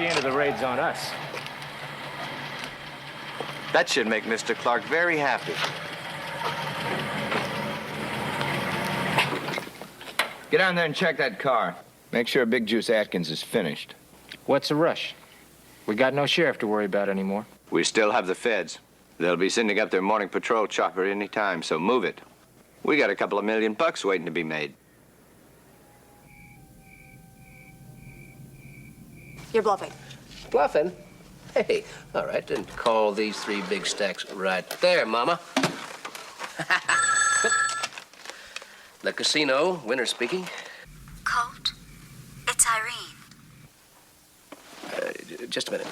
end of the raid's on us. That should make Mr. Clark very happy. Get down there and check that car. Make sure Big Juice Atkins is finished. What's the rush? We got no sheriff to worry about anymore. We still have the feds. They'll be sending up their morning patrol chopper any time, so move it. We got a couple of $1 million waiting to be made. You're bluffing. Bluffing? Hey, all right, then call these 3 big stacks right there, Mama. The casino, winner speaking. Colt, it's Irene. Just a minute.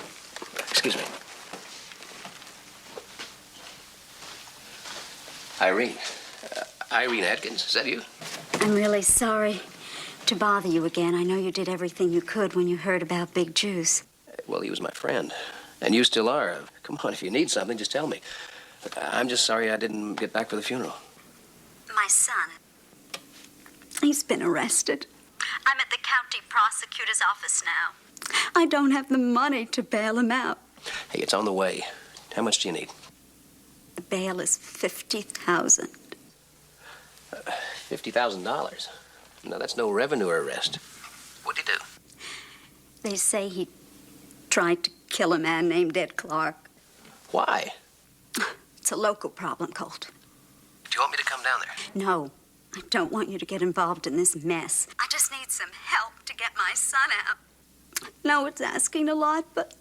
Excuse me. Irene. Irene Atkins, is that you? I'm really sorry to bother you again. I know you did everything you could when you heard about Big Juice. Well, he was my friend. And you still are. Come on, if you need something, just tell me. I'm just sorry I didn't get back for the funeral. My son, he's been arrested. I'm at the county prosecutor's office now. I don't have the money to bail him out. Hey, it's on the way. How much do you need? The bail is $50,000. $50,000? No, that's no revenue arrest. What'd he do? They say he tried to kill a man named Ed Clark. Why? It's a local problem, Colt. Do you want me to come down there? No, I don't want you to get involved in this mess. I just need some help to get my son out. No, it's asking a lot, but...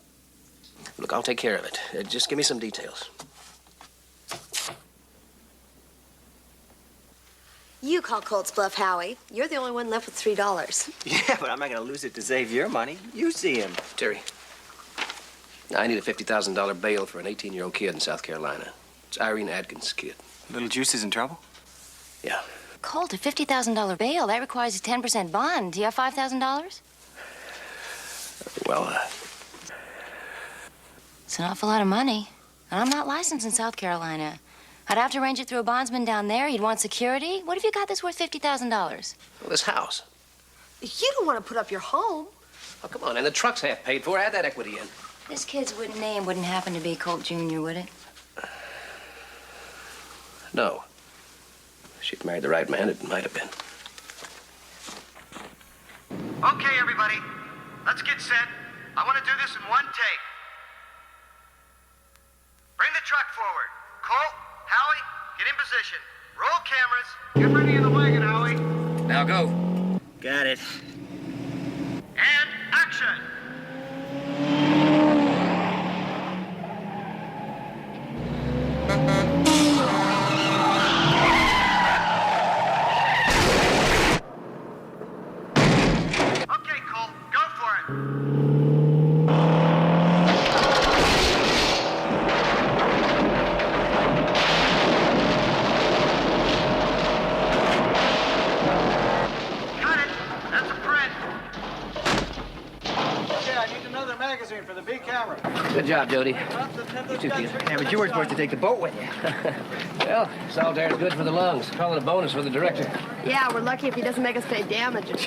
Look, I'll take care of it. Just give me some details. You call Colt's bluff, Howie. You're the only one left with $3. Yeah, but I'm not going to lose it to save your money. You see him. Terry, I need a $50,000 bail for an 18-year-old kid in South Carolina. It's Irene Atkins' kid. Little Juice is in trouble? Yeah. Colt, a $50,000 bail, that requires a 10% bond. Do you have $5,000? Well, It's an awful lot of money. And I'm not licensed in South Carolina. I'd have to arrange it through a bondsman down there. He'd want security. What have you got that's worth $50,000? well, this house. You don't want to put up your home. Oh, come on, and the truck's half paid for. Add that equity in. This kid's name wouldn't happen to be Colt Jr., would it? No. If she'd married the right man, it might have been. Okay, everybody. Let's get set. I want to do this in one take. Bring the truck forward. Colt, Howie, get in position. Roll cameras. Get ready in the wagon, Howie. Now go. Got it. And action. Okay, Colt, go for it. Got it. That's a print. Okay, I need another magazine for the big camera. Good job, Jody. You too, Peter. Yeah, but you were supposed to take the boat with you. Well, salt air is good for the lungs. Call it a bonus for the director. Yeah, we're lucky if he doesn't make us pay damages.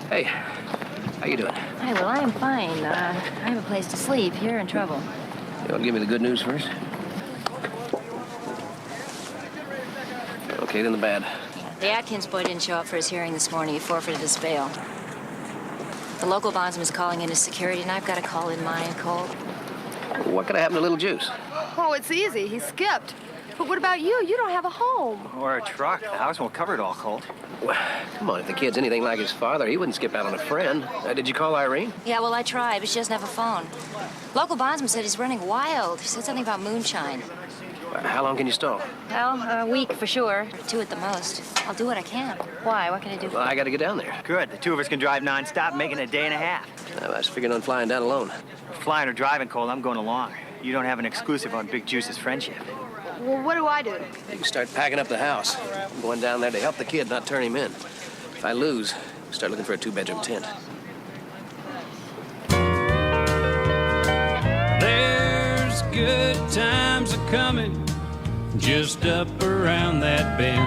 Hey, how you doing? Hi, well, I am fine. I have a place to sleep. You're in trouble. You want to give me the good news first? Okay, then the bad. The Atkins boy didn't show up for his hearing this morning. He forfeited his bail. The local bondsman's calling in his security, and I've got to call in mine, Colt. What could have happened to Little Juice? Oh, it's easy. He skipped. But what about you? You don't have a home. Or a truck. The house won't cover it all, Colt. Well, come on, if the kid's anything like his father, he wouldn't skip out on a friend. Did you call Irene? Yeah, well, I tried, but she doesn't have a phone. Local bondsman said he's running wild. He said something about moonshine. How long can you stall? Well, a week for sure. 2 at the most. I'll do what I can. Why? What can I do? Well, I got to get down there. Good. The 2 of us can drive nonstop, making a day and a half. I was figuring on flying down alone. Flying or driving, Colt, I'm going along. You don't have an exclusive on Big Juice's friendship. Well, what do I do? You can start packing up the house. I'm going down there to help the kid, not turn him in. If I lose, start looking for a 2-bedroom tent. There's good times a-coming just up around that bend.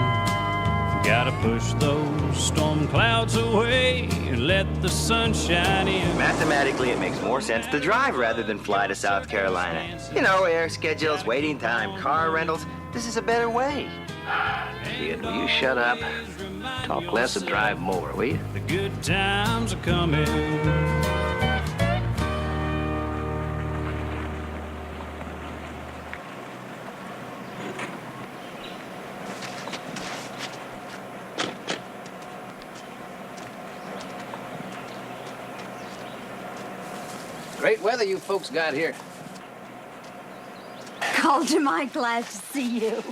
Gotta push those storm clouds away and let the sun shine in. Mathematically, it makes more sense to drive rather than fly to South Carolina. You know, air schedules, waiting time, car rentals. This is a better way. Kid, will you shut up? Talk less and drive more, will you? The good times are coming. Great weather you folks got here. Colt, am I glad to see you?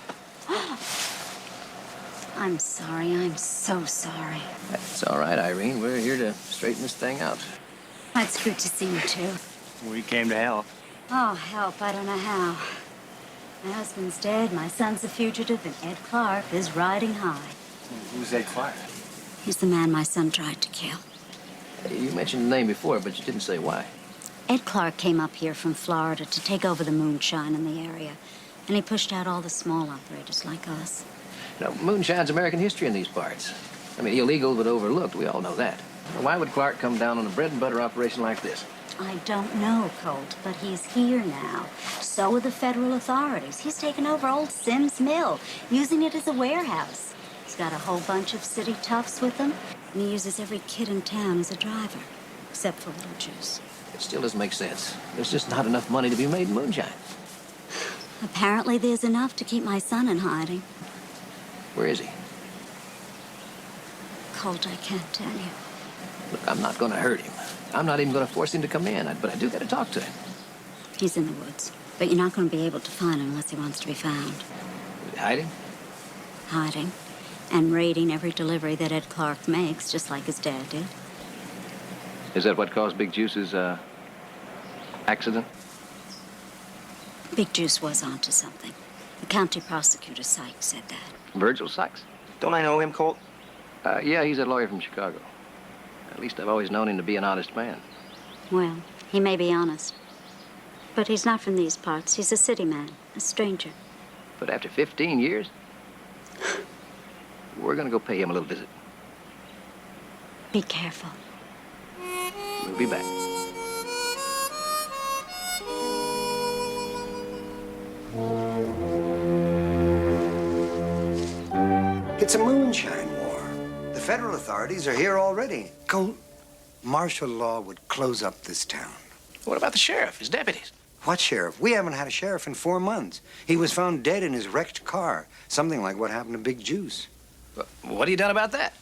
I'm sorry. I'm so sorry. It's all right, Irene. We're here to straighten this thing out. It's good to see you, too. We came to help. Oh, help. I don't know how. My husband's dead, my son's a fugitive, and Ed Clark is riding high. Who's Ed Clark? He's the man my son tried to kill. You mentioned the name before, but you didn't say why. Ed Clark came up here from Florida to take over the moonshine in the area, and he pushed out all the small operators like us. You know, moonshine's American history in these parts. I mean, illegal but overlooked. We all know that. Why would Clark come down on a bread and butter operation like this? I don't know, Colt, but he's here now. So are the federal authorities. He's taken over old Sims Mill, using it as a warehouse. He's got a whole bunch of city toughs with him, and he uses every kid in town as a driver, except for Little Juice. It still doesn't make sense. There's just not enough money to be made in moonshine. Apparently there's enough to keep my son in hiding. Where is he? Colt, I can't tell you. Look, I'm not going to hurt him. I'm not even going to force him to come in, but I do got to talk to him. He's in the woods, but you're not going to be able to find him unless he wants to be found. Hiding? Hiding. And raiding every delivery that Ed Clark makes, just like his dad did. Is that what caused Big Juice's, accident? Big Juice was onto something. The county prosecutor, Sykes, said that. Virgil Sykes? Don't I know him, Colt? Yeah, he's a lawyer from Chicago. At least I've always known him to be an honest man. Well, he may be honest. But he's not from these parts. He's a city man, a stranger. But after 15 years, we're going to go pay him a little visit. Be careful. We'll be back. It's a moonshine war. The federal authorities are here already. Colt, martial law would close up this town. What about the sheriff, his deputies? What sheriff? We haven't had a sheriff in 4 months. He was found dead in his wrecked car. Something like what happened to Big Juice. What have you done about that?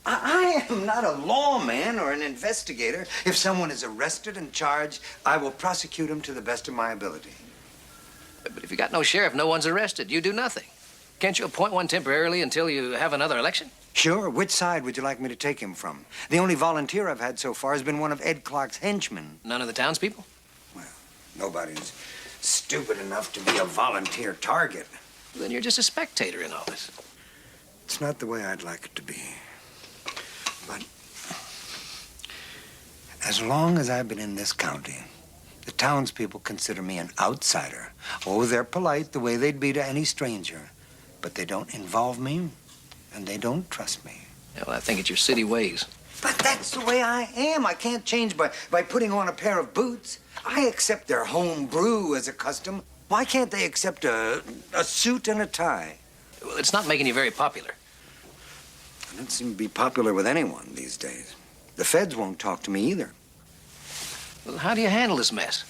I am not a lawman or an investigator. If someone is arrested and charged, I will prosecute him to the best of my ability. But if you got no sheriff, no one's arrested. You do nothing. Can't you appoint one temporarily until you have another election? Sure. Which side would you like me to take him from? The only volunteer I've had so far has been one of Ed Clark's henchmen. None of the townspeople? Well, nobody's stupid enough to be a volunteer target. Then you're just a spectator in all this. It's not the way I'd like it to be. But as long as I've been in this county, the townspeople consider me an outsider. Oh, they're polite the way they'd be to any stranger. But they don't involve me, and they don't trust me. Yeah, well, I think it's your city ways. But that's the way I am. I can't change by putting on a pair of boots. I accept their home brew as a custom. Why can't they accept a suit and a tie? Well, it's not making you very popular. I don't seem to be popular with anyone these days. The feds won't talk to me either. Well, how do you handle this mess?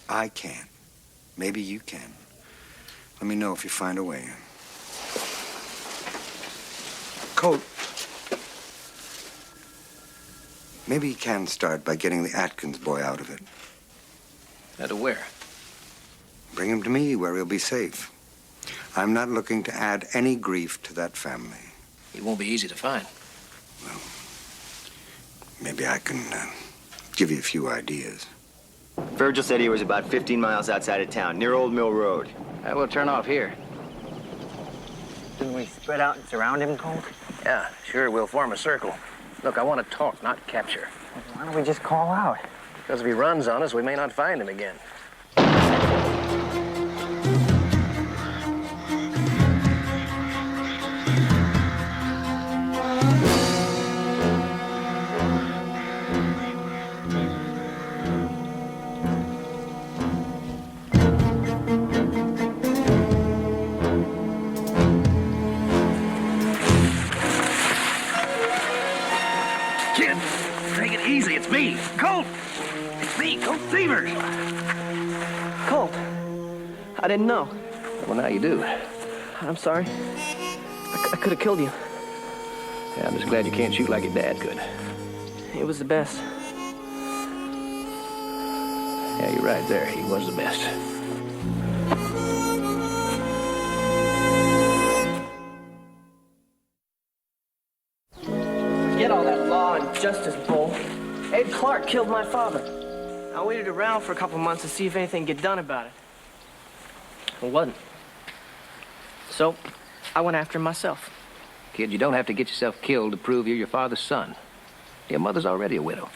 I can't. Maybe you can. Let me know if you find a way. Colt, maybe you can start by getting the Atkins boy out of it. Out of where? Bring him to me where he'll be safe. I'm not looking to add any grief to that family. He won't be easy to find. Well, maybe I can give you a few ideas. Virgil said he was about 15 miles outside of town, near Old Mill Road. I will turn off here. Shouldn't we spread out and surround him, Colt? Yeah, sure, we'll form a circle. Look, I want to talk, not capture. Why don't we just call out? Because if he runs on us, we may not find him again. me, Colt! It's me, Colt Severs! Colt, I didn't know. Well, now you do. I'm sorry. I could have killed you. Yeah, I'm just glad you can't shoot like your dad could. It was the best. Yeah, you're right there. He was the best. Forget all that law and justice bull. Ed Clark killed my father. I waited around for a couple months to see if anything could get done about it. It wasn't. So, I went after him myself. Kid, you don't have to get yourself killed to prove you're your father's son. Your mother's already a widow.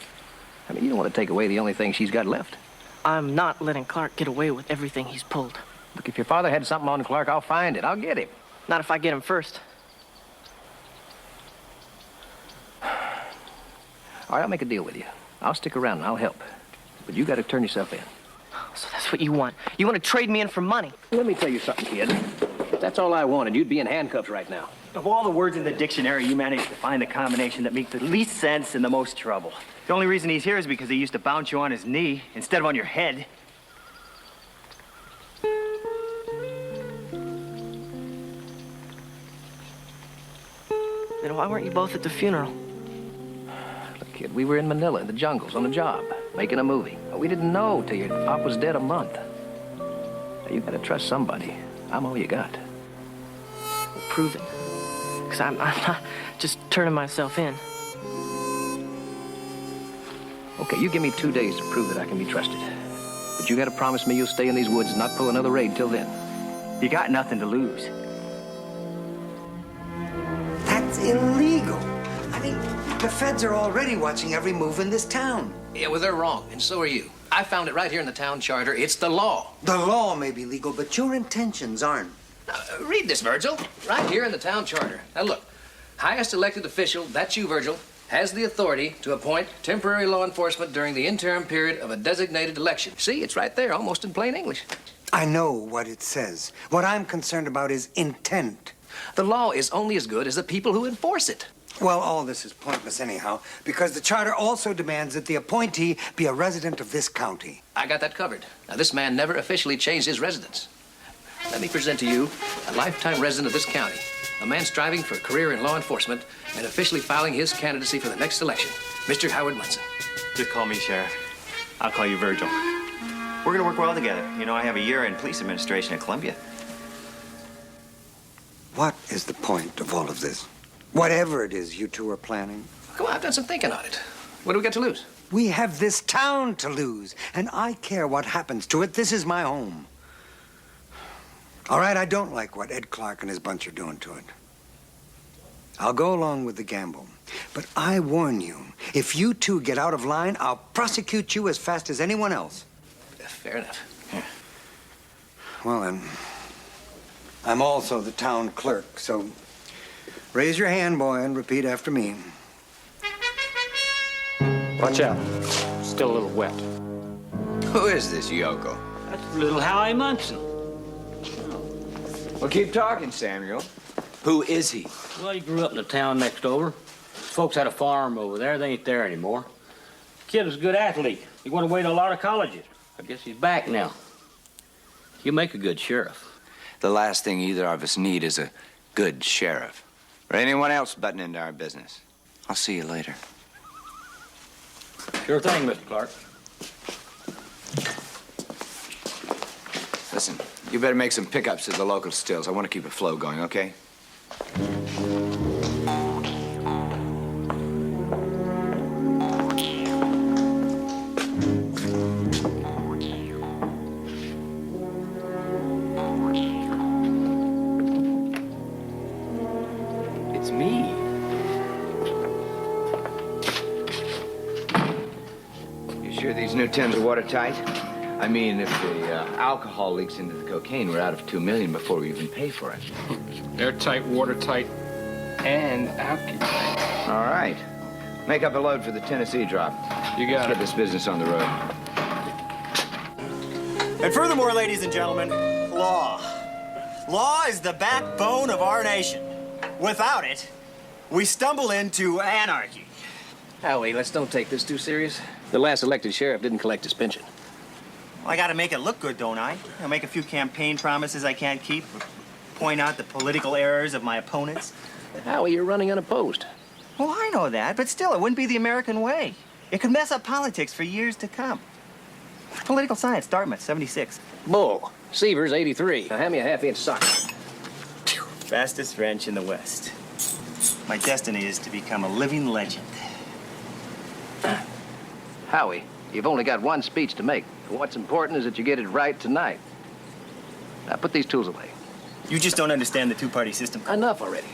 I mean, you don't want to take away the only thing she's got left. I'm not letting Clark get away with everything he's pulled. Look, if your father had something on Clark, I'll find it. I'll get him. Not if I get him first. All right, I'll make a deal with you. I'll stick around and I'll help. But you got to turn yourself in. So that's what you want. You want to trade me in for money. Let me tell you something, kid. If that's all I wanted, you'd be in handcuffs right now. Of all the words in the dictionary, you managed to find the combination that makes the least sense and the most trouble. The only reason he's here is because he used to bounce you on his knee instead of on your head. Then why weren't you both at the funeral? Look, kid, we were in Manila in the jungles on a job, making a movie. We didn't know till your pop was dead a month. Now, you got to trust somebody. I'm all you got. Well, prove it. Because I'm not just turning myself in. Okay, you give me 2 days to prove that I can be trusted. But you gotta promise me you'll stay in these woods and not pull another raid till then. You got nothing to lose. That's illegal. I mean, the feds are already watching every move in this town. Yeah, well, they're wrong, and so are you. I found it right here in the town charter. It's the law. The law may be legal, but your intentions aren't. Read this, Virgil. Right here in the town charter. Now, look. Highest elected official, that's you, Virgil, has the authority to appoint temporary law enforcement during the interim period of a designated election. See, it's right there, almost in plain English. I know what it says. What I'm concerned about is intent. The law is only as good as the people who enforce it. Well, all this is pointless anyhow, because the charter also demands that the appointee be a resident of this county. I got that covered. Now, this man never officially changed his residence. Let me present to you a lifetime resident of this county, a man striving for a career in law enforcement and officially filing his candidacy for the next election, Mr. Howard Munson. Just call me Sheriff. I'll call you Virgil. We're gonna work well together. You know, I have a year in police administration at Columbia. What is the point of all of this? Whatever it is you two are planning. Come on, I've done some thinking on it. What do we got to lose? We have this town to lose, and I care what happens to it. This is my home. All right, I don't like what Ed Clark and his bunch are doing to it. I'll go along with the gamble. But I warn you, if you two get out of line, I'll prosecute you as fast as anyone else. Fair enough. Yeah. Well, then, I'm also the town clerk, so raise your hand, boy, and repeat after me. Watch out. Still a little wet. Who is this Yoko? That's little Howie Munson. Well, keep talking, Samuel. Who is he? Well, he grew up in the town next over. His folks had a farm over there. They ain't there anymore. Kid was a good athlete. He went away to a lot of colleges. I guess he's back now. You make a good sheriff. The last thing either of us need is a good sheriff. Or anyone else butting into our business. I'll see you later. Sure thing, Mr. Clark. Listen, you better make some pickups at the local stills. I want to keep a flow going, okay? It's me. You sure these new tins are watertight? I mean, if the alcohol leaks into the cocaine, we're out of $2 million before we even pay for it. Airtight, watertight, and alky-tight. All right. Make up a load for the Tennessee drop. You got Let's it. get this business on the road. And furthermore, ladies and gentlemen, law. Law is the backbone of our nation. Without it, we stumble into anarchy. Howie, let's don't take this too serious. The last elected sheriff didn't collect his pension. Well, I gotta make it look good, don't I? I'll make a few campaign promises I can't keep, point out the political errors of my opponents. Howie, you're running unopposed. Well, I know that, but still, it wouldn't be the American way. It could mess up politics for years to come. Political science, Dartmouth, 76. Bull. Seavers, 83. Now hand me a half-inch sock. Fastest wrench in the West. My destiny is to become a living legend. Howie, you've only got one speech to make. What's important is that you get it right tonight. Now put these tools away. You just don't understand the two-party system. Enough already.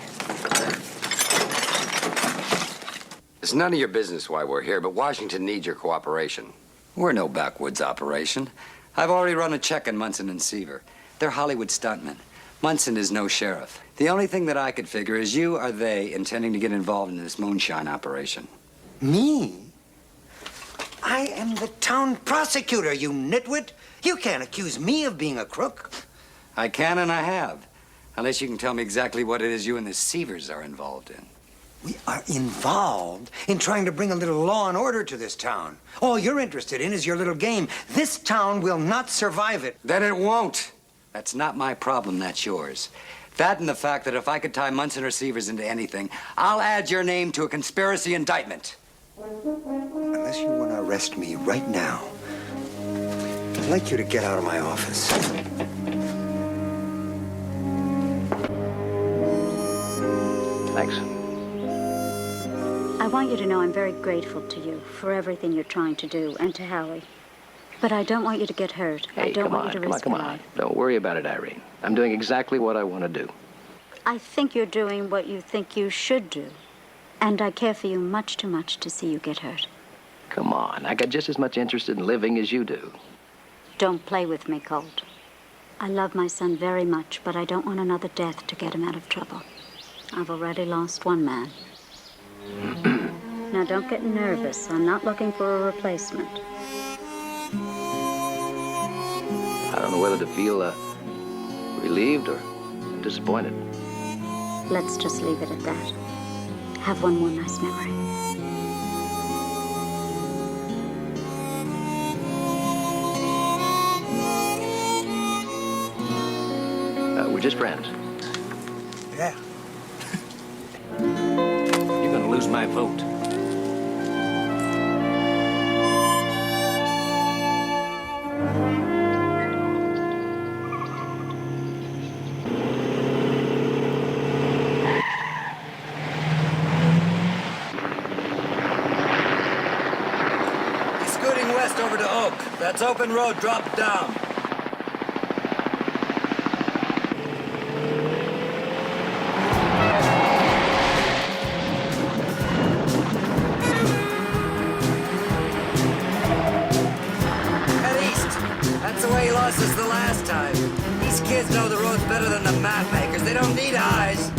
It's none of your business why we're here, but Washington needs your cooperation. We're no backwoods operation. I've already run a check on Munson and Seaver. They're Hollywood stuntmen. Munson is no sheriff. The only thing that I could figure is you or they intending to get involved in this moonshine operation. Me? I am the town prosecutor, you nitwit. You can't accuse me of being a crook. I can and I have. Unless you can tell me exactly what it is you and the Seavers are involved in. We are involved in trying to bring a little law and order to this town. All you're interested in is your little game. This town will not survive it. Then it won't. That's not my problem, that's yours. That and the fact that if I could tie Munson or Seavers into anything, I'll add your name to a conspiracy indictment. Unless you want to arrest me right now, I'd like you to get out of my office. Thanks. I want you to know I'm very grateful to you for everything you're trying to do, and to Howie. But I don't want you to get hurt. I Hey, don't come want on, you to come on, risk come your on. life. Don't worry about it, Irene. I'm doing exactly what I want to do. I think you're doing what you think you should do. And I care for you much too much to see you get hurt. Come on, I got just as much interest in living as you do. Don't play with me, Colt. I love my son very much, but I don't want another death to get him out of trouble. I've already lost one man. Now, don't get nervous. I'm not looking for a replacement. I don't know whether to feel relieved or disappointed. Let's just leave it at that. Have one more nice memory. We're just friends. Yeah. You're gonna lose my vote. He's scooting west over to Oak. That's open road, drop down. Head east. That's the way he lost us the last time. These kids know the roads better than the map makers. They don't need eyes.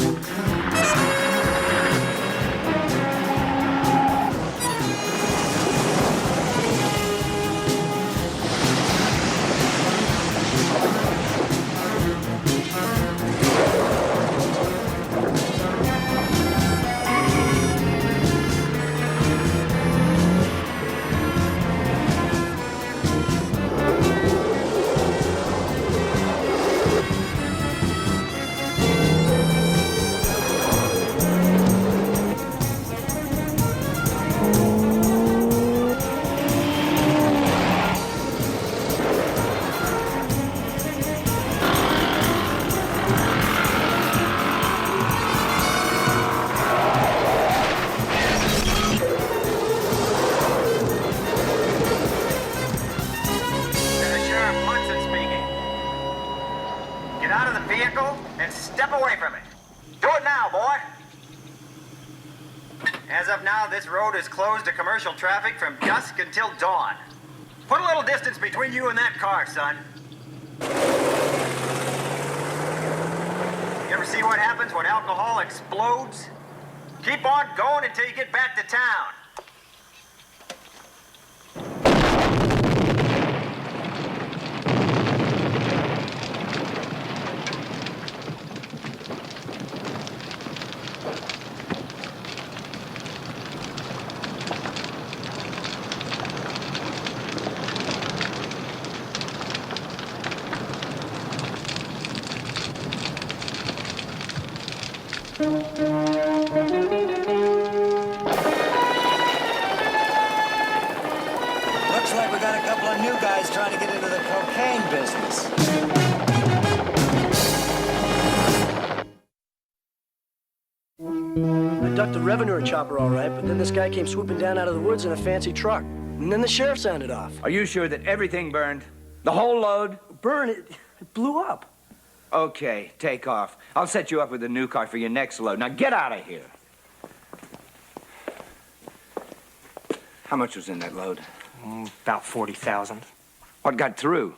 This is Sheriff Munson speaking. Get out of the vehicle and step away from it. Do it now, boy. As of now, this road is closed to commercial traffic from dusk until dawn. Put a little distance between you and that car, son. You ever see what happens when alcohol explodes? Keep on going until you get back to town. new guys trying to get into the cocaine business. I ducked a revenue chopper all right, but then this guy came swooping down out of the woods in a fancy truck. And then the sheriff sounded off. Are you sure that everything burned? The whole load? It blew up. Okay, take off. I'll set you up with a new car for your next load. Now get out of here. How much was in that load? About 40,000. What got through?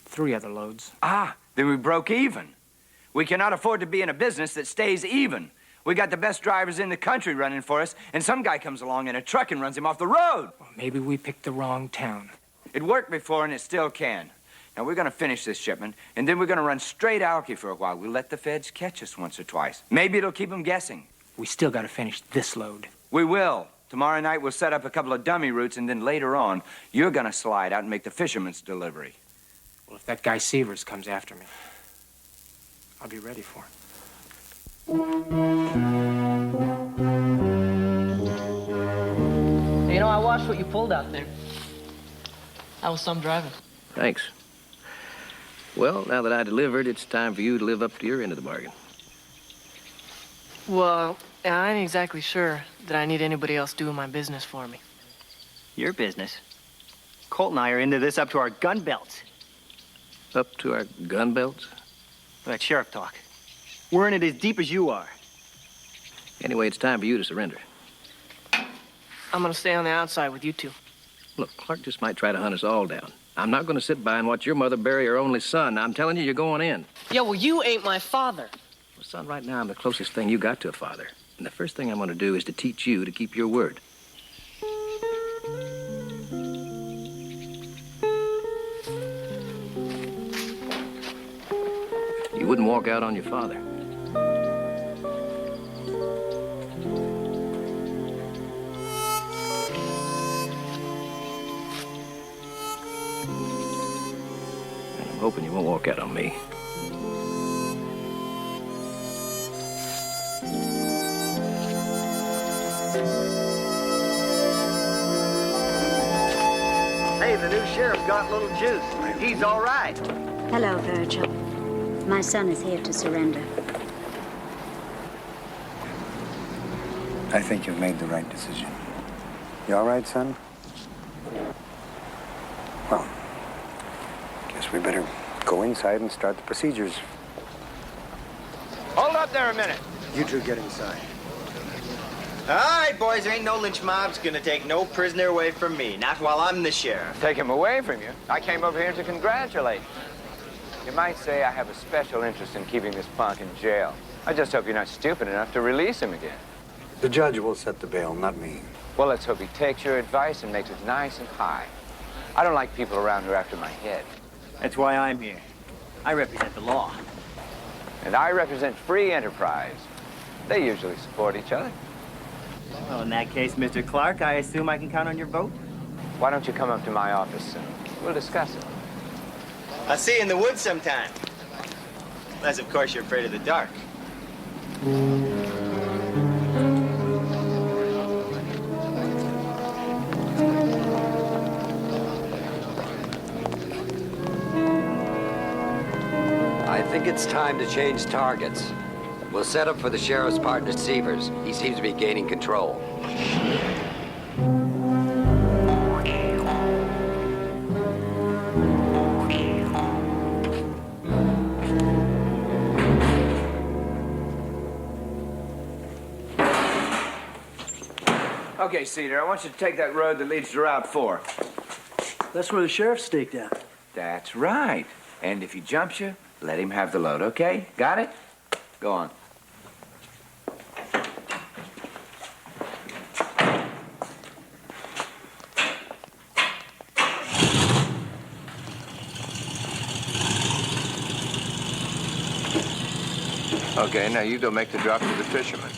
3 other loads. Ah, then we broke even. We cannot afford to be in a business that stays even. We got the best drivers in the country running for us, and some guy comes along in a truck and runs him off the road. Well, maybe we picked the wrong town. It worked before, and it still can. Now, we're going to finish this shipment, and then we're going to run straight Alky for a while. We'll let the feds catch us once or twice. Maybe it'll keep them guessing. We still got to finish this load. We will. Tomorrow night, we'll set up a couple of dummy routes, and then later on, you're going to slide out and make the fisherman's delivery. Well, if that guy Severs comes after me, I'll be ready for him. You know, I watched what you pulled out there. That was some driving. Thanks. Well, now that I delivered, it's time for you to live up to your end of the bargain. Well, I ain't exactly sure that I need anybody else doing my business for me. Your business? Colt and I are into this up to our gun belts. Up to our gun belts? That sheriff talk. We're in it as deep as you are. Anyway, it's time for you to surrender. I'm gonna stay on the outside with you two. Look, Clark just might try to hunt us all down. I'm not going to sit by and watch your mother bury her only son. I'm telling you, you're going in. Yeah, well, you ain't my father. Well, son, right now I'm the closest thing you got to a father. And the first thing I'm going to do is to teach you to keep your word. You wouldn't walk out on your father. And I'm hoping you won't walk out on me. Hey, the new sheriff got a little juice. He's all right. Hello, Virgil. My son is here to surrender. I think you've made the right decision. You all right, son? Well, guess we better go inside and start the procedures. Hold up there a minute. You two get inside. All right, boys, there ain't no lynch mob's gonna take no prisoner away from me. Not while I'm the sheriff. Take him away from you? I came over here to congratulate you. You might say I have a special interest in keeping this punk in jail. I just hope you're not stupid enough to release him again. The judge will set the bail, not me. Well, let's hope he takes your advice and makes it nice and high. I don't like people around who are after my head. That's why I'm here. I represent the law. And I represent free enterprise. They usually support each other. Well, in that case, Mr. Clark, I assume I can count on your vote? Why don't you come up to my office and we'll discuss it. I'll see you in the woods sometime. Unless, of course, you're afraid of the dark. I think it's time to change targets. We'll set up for the sheriff's partner, Severs. He seems to be gaining control. Okay, Cedar, I want you to take that road that leads to Route 4. That's where the sheriff staked out. That's right. And if he jumps you, let him have the load, okay? Got it? Go on. Okay, now you go make the drop to the fisherman.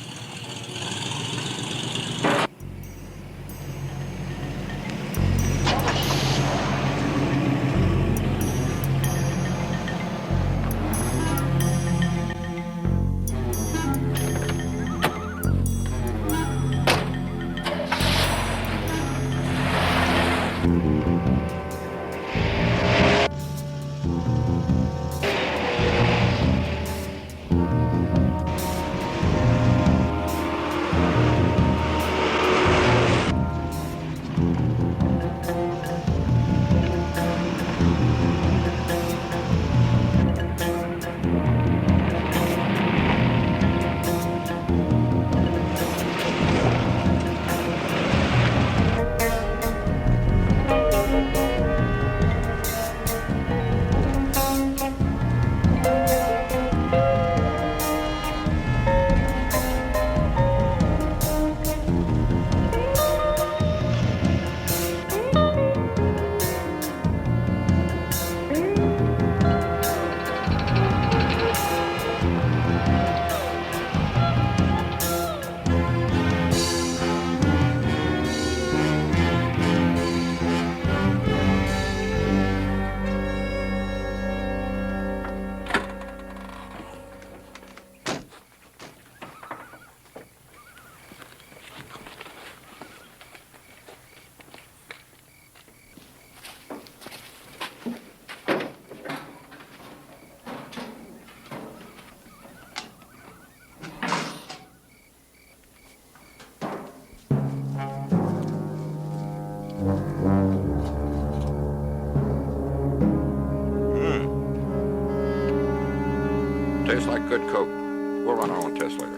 Good coat. We'll run our own test later.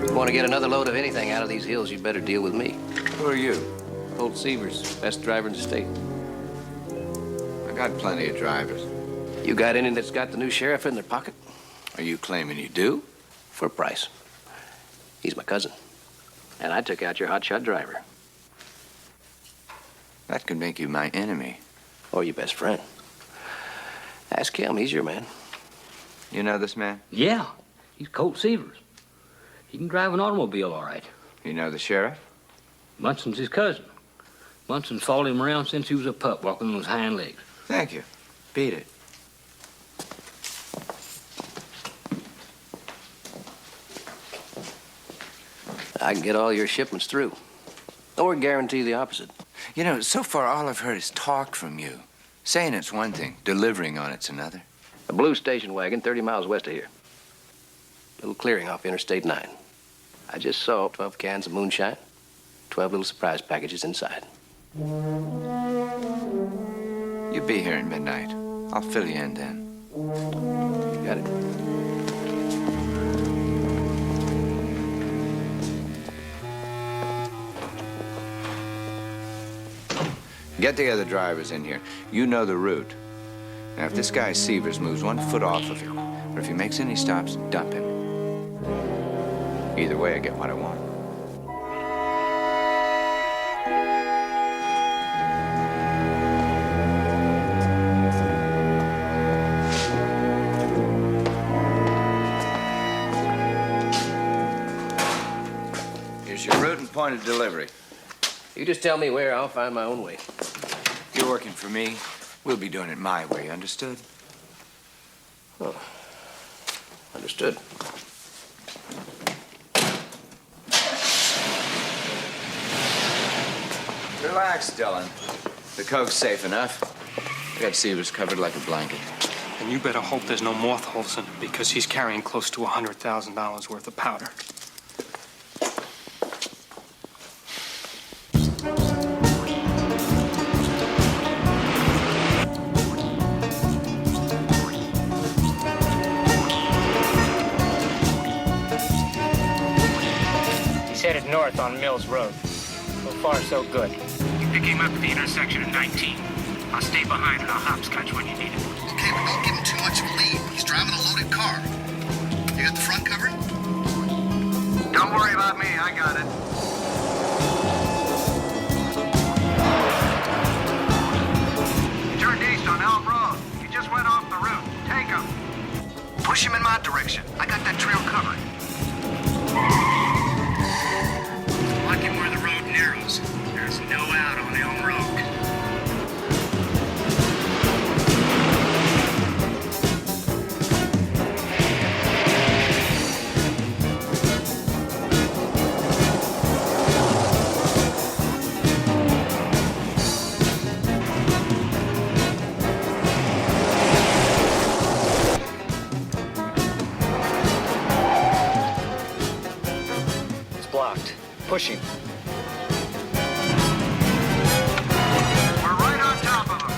If you want to get another load of anything out of these hills, you'd better deal with me. Who are you? Colt Severs, best driver in the state. I got plenty of drivers. You got any that's got the new sheriff in their pocket? Are you claiming you do? For a price. He's my cousin. And I took out your hotshot driver. That could make you my enemy. Or your best friend. Ask him, he's your man. You know this man? Yeah, he's Colt Severs. He can drive an automobile all right. You know the sheriff? Munson's his cousin. Munson's followed him around since he was a pup, walking on his hind legs. Thank you. Beat it. I can get all your shipments through. Or guarantee the opposite. You know, so far all I've heard is talk from you. Saying it's one thing, delivering on it's another. A blue station wagon 30 miles west of here. Little clearing off Interstate 9. I just saw 12 cans of moonshine, 12 little surprise packages inside. You be here at midnight. I'll fill you in then. You got it. Get the other drivers in here. You know the route. Now, if this guy Severs moves 1 foot off of you, or if he makes any stops, dump him. Either way, I get what I want. Here's your route and point of delivery. You just tell me where, I'll find my own way. You're working for me. We'll be doing it my way, understood? Oh, understood. Relax, Dylan. The coke's safe enough. We got Severs covered like a blanket. And you better hope there's no mothballs in it, because he's carrying close to $100,000 worth of powder. He's headed north on Mills Road. So far, so good. You pick him up at the intersection of 19. I'll stay behind and I'll hopscotch when you need it. Okay, but don't give him too much of a lead. He's driving a loaded car. You got the front covered? Don't worry about me, I got it. He turned east on Elm Road. He just went off the route. Take him. Push him in my direction. I got that trail covered. Lock him where the road narrows. There's no out on Elm Road. It's blocked. Push him. We're right on top of him.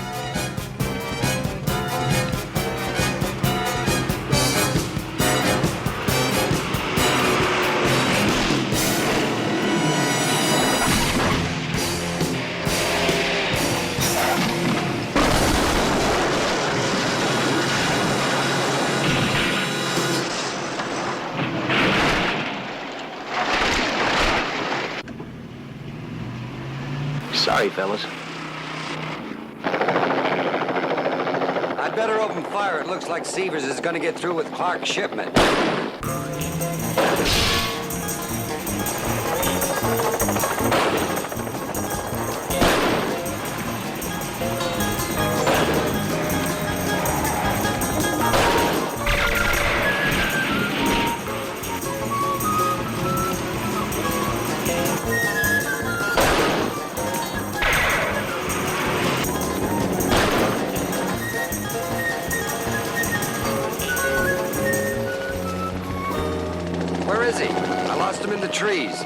Sorry, fellas. I'd better open fire. It looks like Severs is going to get through with Clark's shipment. Where is he? I lost him in the trees.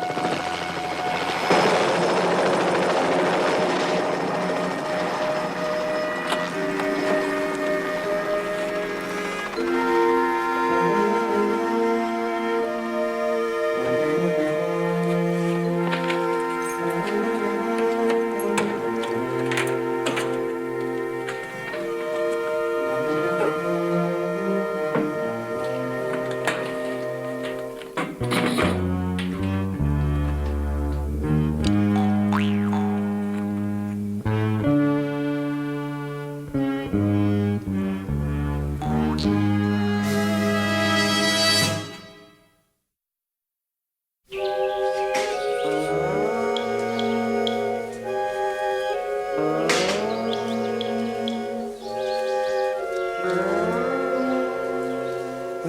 Well,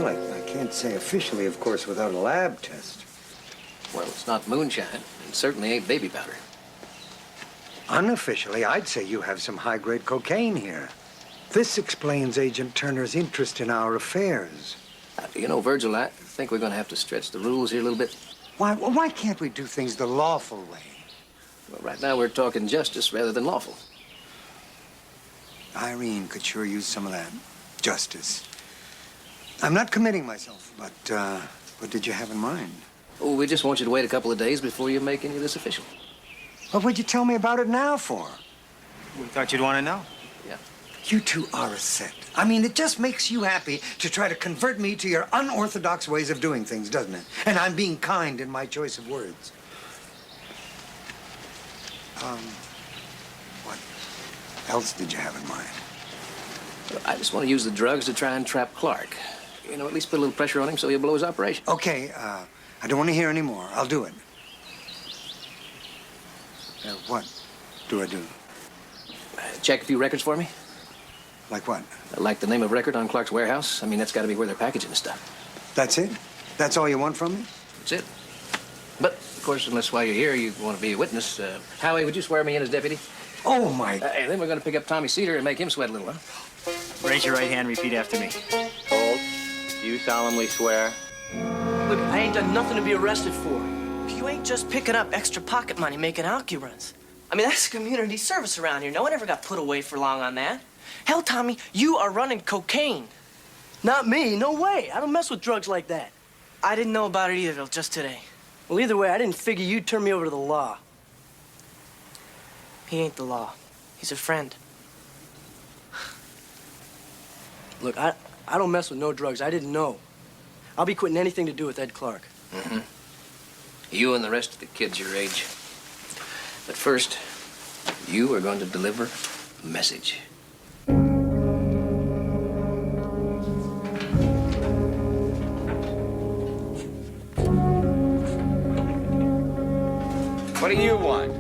I can't say officially, of course, without a lab test. Well, it's not moonshine. It certainly ain't baby powder. Unofficially, I'd say you have some high-grade cocaine here. This explains Agent Turner's interest in our affairs. You know, Virgil, I think we're going to have to stretch the rules here a little bit. Why can't we do things the lawful way? Well, right now we're talking justice rather than lawful. Irene could sure use some of that justice. I'm not committing myself, but what did you have in mind? Oh, we just want you to wait a couple of days before you make any of this official. What would you tell me about it now for? We thought you'd want to know. Yeah. You two are a set. I mean, it just makes you happy to try to convert me to your unorthodox ways of doing things, doesn't it? And I'm being kind in my choice of words. What else did you have in mind? Well, I just want to use the drugs to try and trap Clark. You know, at least put a little pressure on him so he'll blow his operation. Okay, I don't want to hear any more. I'll do it. What do I do? Check a few records for me. Like what? Like the name of record on Clark's warehouse. I mean, that's got to be where they're packaging the stuff. That's it? That's all you want from me? That's it. But, of course, unless while you're here you want to be a witness, Howie, would you swear me in as deputy? Oh, my... And then we're going to pick up Tommy Cedar and make him sweat a little, huh? Raise your right hand, repeat after me. Colt, do you solemnly swear? Look, I ain't done nothing to be arrested for. You ain't just picking up extra pocket money making alky runs. I mean, that's community service around here. No one ever got put away for long on that. Hell, Tommy, you are running cocaine. Not me, no way. I don't mess with drugs like that. I didn't know about it either till just today. Well, either way, I didn't figure you'd turn me over to the law. He ain't the law. He's a friend. Look, I don't mess with no drugs. I didn't know. I'll be quitting anything to do with Ed Clark. Mm-hmm. You and the rest of the kids your age. But first, you are going to deliver a message. What do you want?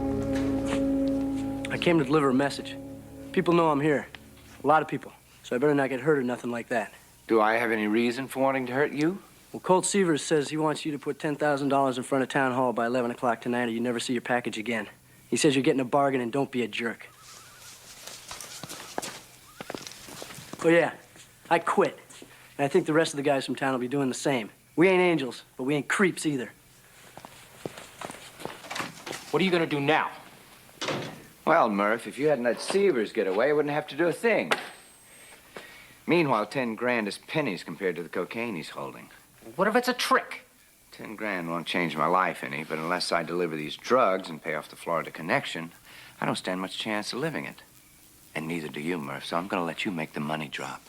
I came to deliver a message. People know I'm here. A lot of people. So I better not get hurt or nothing like that. Do I have any reason for wanting to hurt you? Well, Colt Seavers says he wants you to put $10,000 in front of Town Hall by 11 o'clock tonight or you never see your package again. He says you're getting a bargain and don't be a jerk. Oh, yeah, I quit. And I think the rest of the guys from town will be doing the same. We ain't angels, but we ain't creeps either. What are you going to do now? Well, Murph, if you hadn't let Seavers get away, I wouldn't have to do a thing. Meanwhile, 10 grand is pennies compared to the cocaine he's holding. What if it's a trick? 10 grand won't change my life any, but unless I deliver these drugs and pay off the Florida connection, I don't stand much chance of living it. And neither do you, Murph, so I'm gonna let you make the money drop.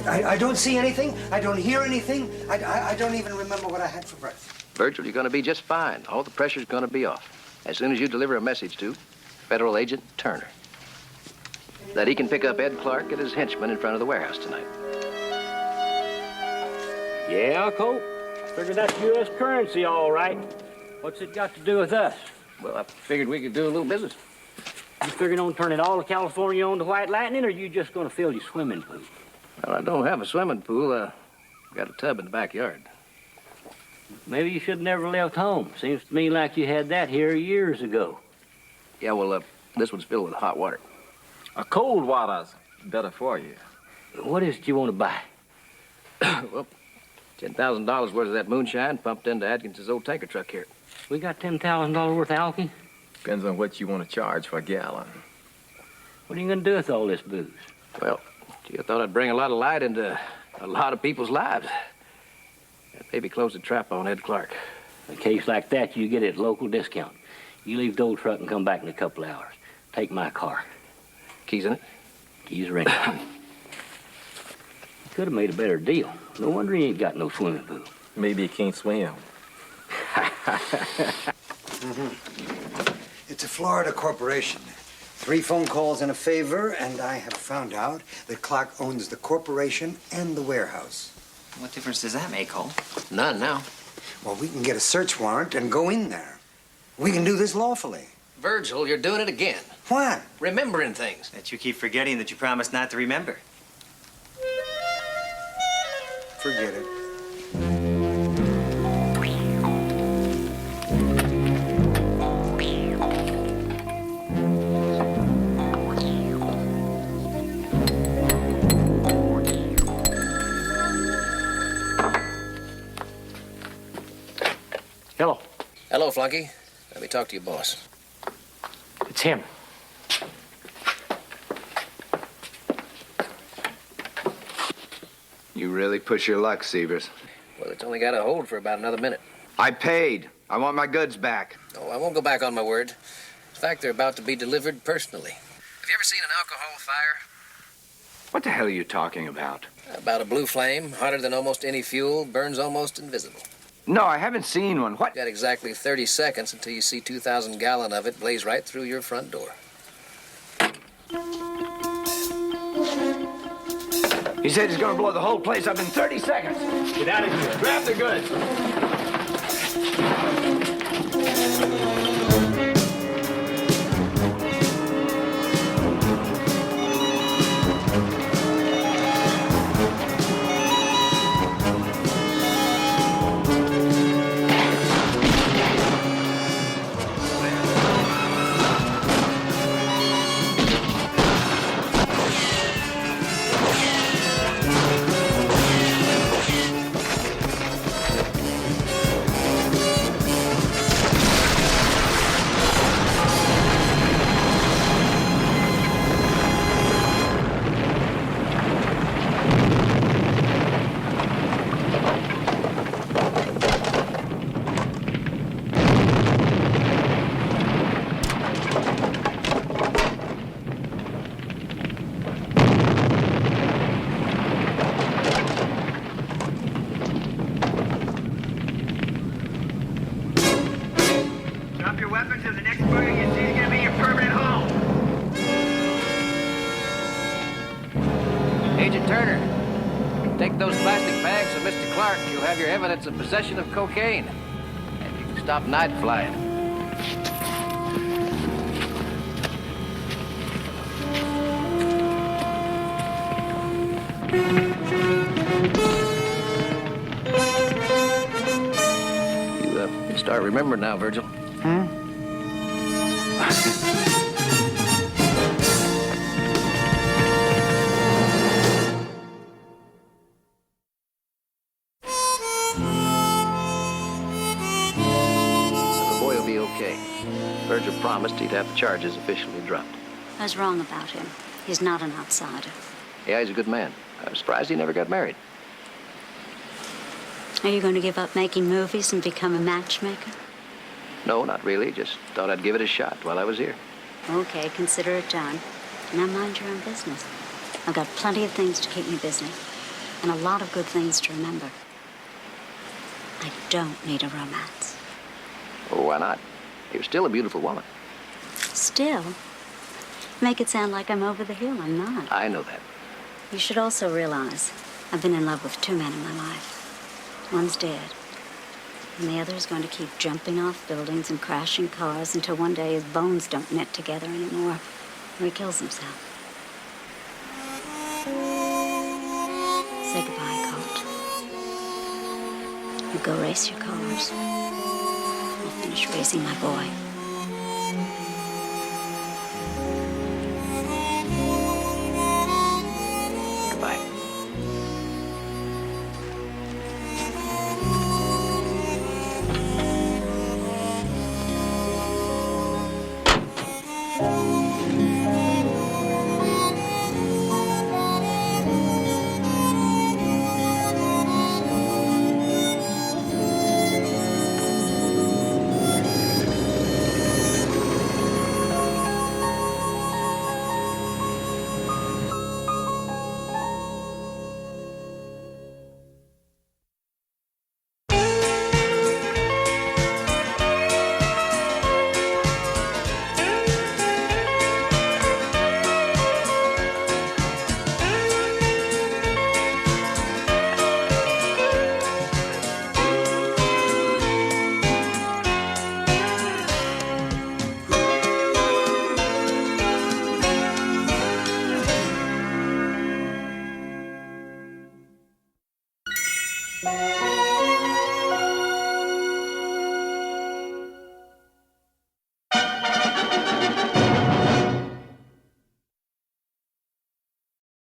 I don't see anything. I don't hear anything. I don't even remember what I had for breakfast. Virgil, you're going to be just fine. All the pressure's going to be off. As soon as you deliver a message to Federal Agent Turner that he can pick up Ed Clark and his henchmen in front of the warehouse tonight. Yeah, Colt. Figured that's U.S. currency, all right. What's it got to do with us? Well, I figured we could do a little business. You figuring on turning all of California on to White Lightning, or are you just going to fill your swimming pool? Well, I don't have a swimming pool. Got a tub in the backyard. Maybe you should have never left home. Seems to me like you had that here years ago. Yeah, well, this one's filled with hot water. A cold water's better for you. What is it you want to buy? Well, $10,000 worth of that moonshine pumped into Adkins' old tanker truck here. We got $10,000 worth of alky? Depends on what you want to charge for a gallon. What are you going to do with all this booze? Well, gee, I thought I'd bring a lot of light into a lot of people's lives. And maybe close the trap on Ed Clark. In a case like that, you get it at local discount. You leave the old truck and come back in a couple of hours. Take my car. Keys in it? Keys are in it. Could have made a better deal. No wonder he ain't got no swimming pool. Maybe he can't swim. It's a Florida corporation. 3 phone calls and a favor, and I have found out that Clark owns the corporation and the warehouse. What difference does that make, Cole? None now. Well, we can get a search warrant and go in there. We can do this lawfully. Virgil, you're doing it again. What? Remembering things. That you keep forgetting that you promised not to remember. Forget it. Hello. Hello, Flunky. Let me talk to your boss. It's him. You really push your luck, Severs. Well, it's only got to hold for about another minute. I paid. I want my goods back. Oh, I won't go back on my word. In fact, they're about to be delivered personally. Have you ever seen an alcohol fire? What the hell are you talking about? About a blue flame, hotter than almost any fuel, burns almost invisible. No, I haven't seen one. What? You got exactly 30 seconds until you see 2,000 gallon of it blaze right through your front door. He said he's going to blow the whole place up in 30 seconds. Get out of here. Grab the goods. Drop your weapons or the next murder you see is gonna be your permanent home. Agent Turner, take those plastic bags from Mr. Clark. You'll have your evidence of possession of cocaine. And you can stop night flying. You can start remembering now, Virgil. The boy will be okay. Virgil promised he'd have the charges officially dropped. I was wrong about him. He's not an outsider. Yeah, he's a good man. I'm surprised he never got married. Are you going to give up making movies and become a matchmaker? No, not really. Just thought I'd give it a shot while I was here. Okay, consider it done. Now mind your own business. I've got plenty of things to keep me busy, and a lot of good things to remember. I don't need a romance. Oh, why not? You're still a beautiful woman. Still? Make it sound like I'm over the hill. I'm not. I know that. You should also realize I've been in love with 2 men in my life. One's dead, and the other is going to keep jumping off buildings and crashing cars until one day his bones don't knit together anymore, or he kills himself. Say goodbye, Colt. You go race your cars. I'll finish racing my boy. Goodbye. Bye.